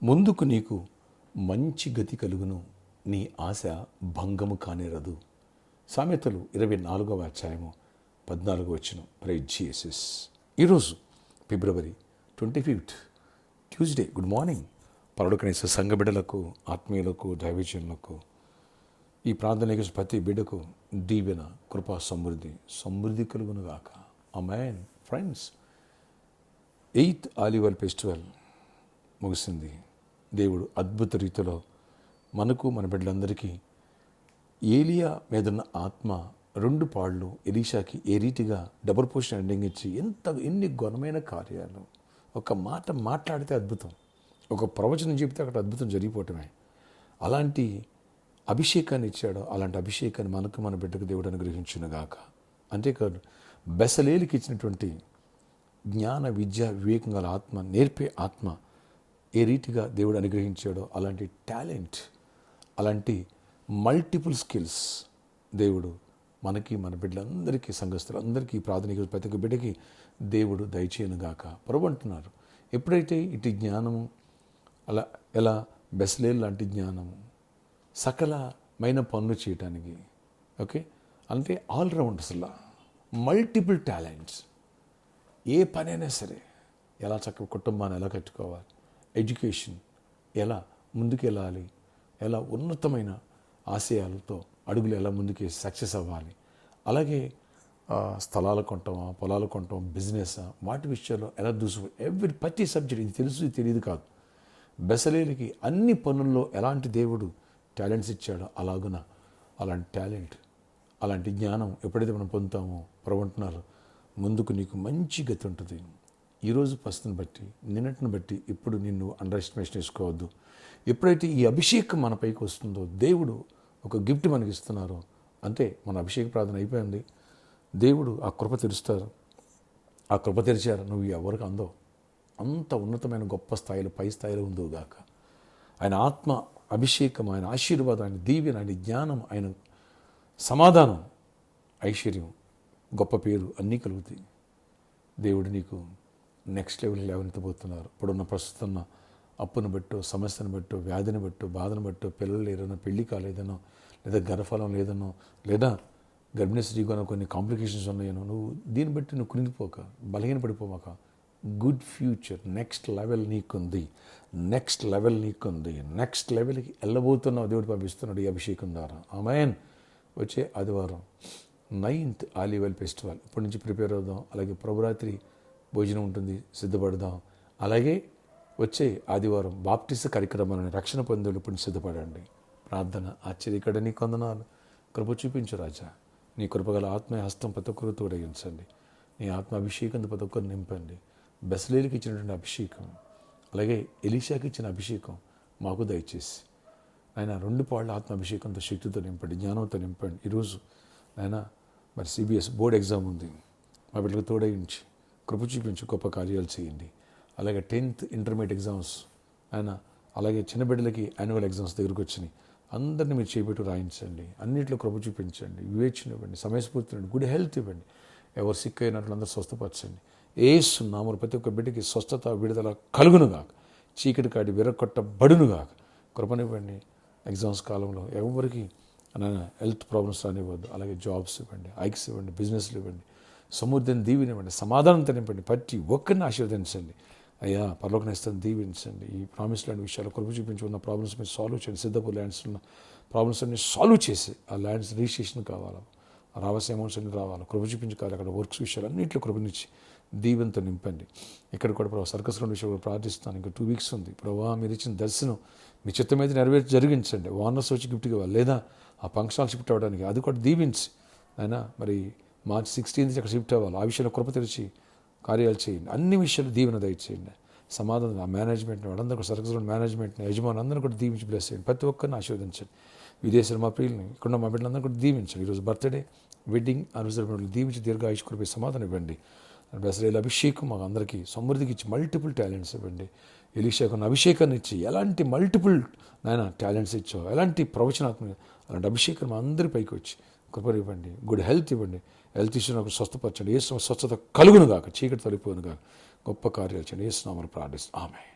ముందుకు నీకు మంచి గతి కలుగును, నీ ఆశ భంగము కానేరదు. సామెతలు 24వ అధ్యాయము 14వ వచనం. Praise Jesus. ఈరోజు ఫిబ్రవరి 25 ట్యూస్డే. Good morning. పరలోకనేసే సంఘ బిడ్డలకు, ఆత్మీయులకు, దైవజనులకు, ఈ ప్రార్థన ప్రతి బిడ్డకు దీవెన, కృపా, సమృద్ధి కలుగునుగాక. ఆమేన్. ఫ్రెండ్స్, 8th ఆలివ్ ఫెస్టివల్ ముగిసింది. దేవుడు అద్భుత రీతిలో మనకు, మన బిడ్డలందరికీ ఏలియా మీదున్న ఆత్మ 2 పాళ్ళు ఎలీషాకి ఏ రీతిగా డబుల్ పోర్షన్ ఎండింగ్ ఇచ్చి ఎన్ని ఘనమైన కార్యాలు. ఒక మాట మాట్లాడితే అద్భుతం, ఒక ప్రవచనం చెబితే అక్కడ అద్భుతం జరిగిపోవటమే. అలాంటి అభిషేకాన్ని ఇచ్చాడు. అలాంటి అభిషేకాన్ని మనకు, మన బిడ్డకు దేవుడు అనుగ్రహించునుగాక. అంతేకాదు, బెసలేలికి ఇచ్చినటువంటి జ్ఞాన, విద్య, వివేకం గల ఆత్మ, నేర్పే ఆత్మ ఏ రీతిగా దేవుడు అనుగ్రహించాడో అలాంటి టాలెంట్, అలాంటి మల్టిపుల్ స్కిల్స్ దేవుడు మనకి, మన బిడ్డలందరికీ, సంఘస్థులందరికీ, ప్రార్థనిక ప్రతి ఒక్క బిడ్డకి దేవుడు దయచేయనుగాక. ప్రభు అంటున్నారు, ఎప్పుడైతే ఇటు జ్ఞానము అలా ఎలా బెసలేల్ లాంటి జ్ఞానము సకలమైన పనులు చేయటానికి, ఓకే, అంటే ఆల్రౌండర్స్లా మల్టిపుల్ టాలెంట్స్, ఏ పనైనా సరే ఎలా చక్కగా కుటుంబాన్ని ఎలా కట్టుకోవాలి, ఎడ్యుకేషన్ ఎలా ముందుకు వెళ్ళాలి, ఎలా ఉన్నతమైన ఆశయాలతో అడుగులు ఎలా ముందుకు సక్సెస్ అవ్వాలి, అలాగే స్థలాలు కొంటామా, పొలాలు కొంటాం, బిజినెస్, వాటి విషయాల్లో ఎలా ప్రతి సబ్జెక్ట్, ఇది తెలుసు ఇది తెలియదు కాదు. బెసలేలికి అన్ని పనుల్లో ఎలాంటి దేవుడు టాలెంట్స్ ఇచ్చాడో అలాగున అలాంటి టాలెంట్, అలాంటి జ్ఞానం ఎప్పుడైతే మనం పొందుతామో ప్రభు అంటున్నారు, ముందుకు నీకు మంచి గతి ఉంటుంది. ఈరోజు పరిస్థితిని బట్టి, నిన్నటిని బట్టి ఇప్పుడు నిన్ను అండర్ ఎస్టిమేషన్ వేసుకోవద్దు. ఎప్పుడైతే ఈ అభిషేకం మన పైకి వస్తుందో, దేవుడు ఒక గిఫ్ట్ మనకి ఇస్తున్నారో, అంతే, మన అభిషేక ప్రార్థన అయిపోయింది. దేవుడు ఆ కృప తెరుస్తారు. ఆ కృప తెరిచారు, నువ్వు ఎవరికి అందో అంత ఉన్నతమైన గొప్ప స్థాయిలో, పై స్థాయిలో ఉందో గాక. ఆయన ఆత్మ అభిషేకం, ఆయన ఆశీర్వాదం, ఆయన దీవెన, ఆయన జ్ఞానం, ఆయన సమాధానం, ఐశ్వర్యం, గొప్ప పేరు అన్నీ కలుగుతాయి. దేవుడు నీకు నెక్స్ట్ లెవెల్ లేవనెత్తబోతున్నారు. ఇప్పుడున్న ప్రస్తుతం అప్పును బట్టో, సమస్యను బట్టో, వ్యాధిని బట్టో, బాధను బట్టో, పిల్లలు లేదనో, పెళ్లి కాలేదనో, లేదా గర్భఫలం లేదనో, లేదా గర్భిణీ స్త్రీగానో కొన్ని కాంప్లికేషన్స్ ఉన్నాయనో, నువ్వు దీన్ని బట్టి నువ్వు కృంగిపోక, బలహీన పడిపోమాక. గుడ్ ఫ్యూచర్, నెక్స్ట్ లెవెల్ నీకుంది, నెక్స్ట్ లెవెల్ నీకుంది, నెక్స్ట్ లెవెల్కి వెళ్ళబోతున్నావు. దేవుడు పంపిస్తున్నాడు ఈ అభిషేకం ద్వారా. ఆమేన్. వచ్చే ఆదివారం 9th ఆలివ్ ఫెస్టివల్ ఇప్పటి నుంచి ప్రిపేర్ అవుదాం. అలాగే ప్రభురాత్రి భోజనం ఉంటుంది, సిద్ధపడదాం. అలాగే వచ్చే ఆదివారం బాప్టిస్ట్ కార్యక్రమాలను, రక్షణ పొందేలు ఇప్పుడు సిద్ధపడండి. ప్రార్థన, ఆశ్చర్యకడ నీ కొందనాలు, కృప చూపించు రాజా. నీ కృపగల ఆత్మ హస్తం ప్రతి ఒక్కరు తోడగించండి. నీ ఆత్మ అభిషేకంతో ప్రతి ఒక్కరు నింపండి. బెసలేలికి ఇచ్చినటువంటి అభిషేకం, అలాగే ఎలీషాకి ఇచ్చిన అభిషేకం మాకు దయచేసి ఆయన 2 పాళ్ళ ఆత్మ అభిషేకంతో, శక్తితో నింపండి, జ్ఞానంతో నింపండి. ఈరోజు ఆయన మరి CBS బోర్డ్ ఎగ్జామ్ ఉంది, మా బిడ్డలకు తోడగించి కృప చూపించి గొప్ప కార్యాలు చేయండి. అలాగే 10th ఇంటర్మీడియట్ ఎగ్జామ్స్ ఆయన, అలాగే చిన్న బిడ్డలకి యాన్యువల్ ఎగ్జామ్స్ దగ్గరకు వచ్చినాయి. అందరినీ మీరు చేపెట్టు రాయించండి. అన్నింటిలో కృప చూపించండి, వివేచన ఇవ్వండి, సమయస్ఫూర్తి ఇవ్వండి, గుడ్ హెల్త్ ఇవ్వండి. ఎవరు సిక్ అయినట్లు అందరూ స్వస్థపరచండి. యేసు నామమున ప్రతి ఒక్క బిడ్డకి స్వస్థత, విడుదల కలుగునుగాక. చీకటి కాడి విరగొట్టబడునుగాక. కృపనివ్వండి. ఎగ్జామ్స్ కాలంలో ఎవరికి హెల్త్ ప్రాబ్లమ్స్ రానివ్వద్దు. అలాగే జాబ్స్ ఇవ్వండి, ఐక్స్ ఇవ్వండి, బిజినెస్లు ఇవ్వండి, సమృద్ధిని దీవెనివ్వండి, సమాధానంతో నింపండి. ప్రతి ఒక్కరిని ఆశీర్వదించండి అయ్యా. పరలోకనేస్తాను దీవించండి. ఈ ప్రామిస్ ల్యాండ్ విషయాలు కృప చూపించి ఉన్న ప్రాబ్లమ్స్ మీరు సాల్వ్ చేయండి. సిద్ధపూర్ ల్యాండ్స్ ఉన్న ప్రాబ్లమ్స్ అన్ని సాల్వ్ చేసి ఆ ల్యాండ్స్ రిజిస్ట్రేషన్ కావాలా, రావాల్సిన అమౌంట్స్ అన్ని రావాలి, కృప చూపించి కావాలి. అక్కడ వర్క్స్ విషయాలు అన్నింటిలో కృపనిచ్చి దీవెనతో నింపండి. ఇక్కడ కూడా ప్రభావ సర్కస్ రెండు విషయాలు ప్రార్థిస్తాను. ఇంకా 2 weeks ఉంది. ప్రభావ మీరు ఇచ్చిన దర్శనం మీ చిత్తం మీద నెరవేర్చి జరిగించండి. ఓనర్స్ వచ్చి గిఫ్ట్గా ఇవ్వాలి, లేదా ఆ ఫంక్షన్ షిఫ్ట్ అవ్వడానికి అది కూడా దీవించి అయినా మరి March 16th అక్కడ షిఫ్ట్ అవ్వాలి. ఆ విషయంలో కృప తెరిచి కార్యాలు చేయండి. అన్ని విషయాలు దీవెన దయచేయండి. సమాధానం, ఆ మేనేజ్మెంట్ని, వాళ్ళందరూ కూడా సర్కస్ రోడ్ మేనేజ్మెంట్ని, యజమాని అందరూ కూడా దీవించి బ్లెస్ చేయండి. ప్రతి ఒక్కరిని ఆశీర్వదించండి. విదేశాలు మా ప్రియుల్ని, ఇక్కడ మా బిడ్డలందరూ కూడా దీవించండి. ఈరోజు బర్త్డే, వెడ్డింగ్ అనివర్సరీ దీవించి దీర్ఘాయుష్ కృపే సమాధానం ఇవ్వండి. బెసలేల్ అభిషేకం మాకు అందరికీ సమృద్ధికి ఇచ్చి మల్టిపుల్ టాలెంట్స్ ఇవ్వండి. ఎలీషాకు అభిషేకాన్ని ఇచ్చి ఎలాంటి మల్టిపుల్ నాయన టాలెంట్స్ ఇచ్చావు, ఎలాంటి ప్రవచనాత్మక అలాంటి అభిషేకం మా అందరి పైకి వచ్చి కృపను ఇవ్వండి. గుడ్ హెల్త్ ఇవ్వండి. హెల్త్ ఇష్యూ నాకు స్వస్థపరచండి. ఏ స్వస్థత కలుగును గాక, చీకటి తొలిపోను గాక, గొప్ప కార్యాలు చేయండి. ఏ నామమున ప్రార్థిస్తాం. ఆమేన్.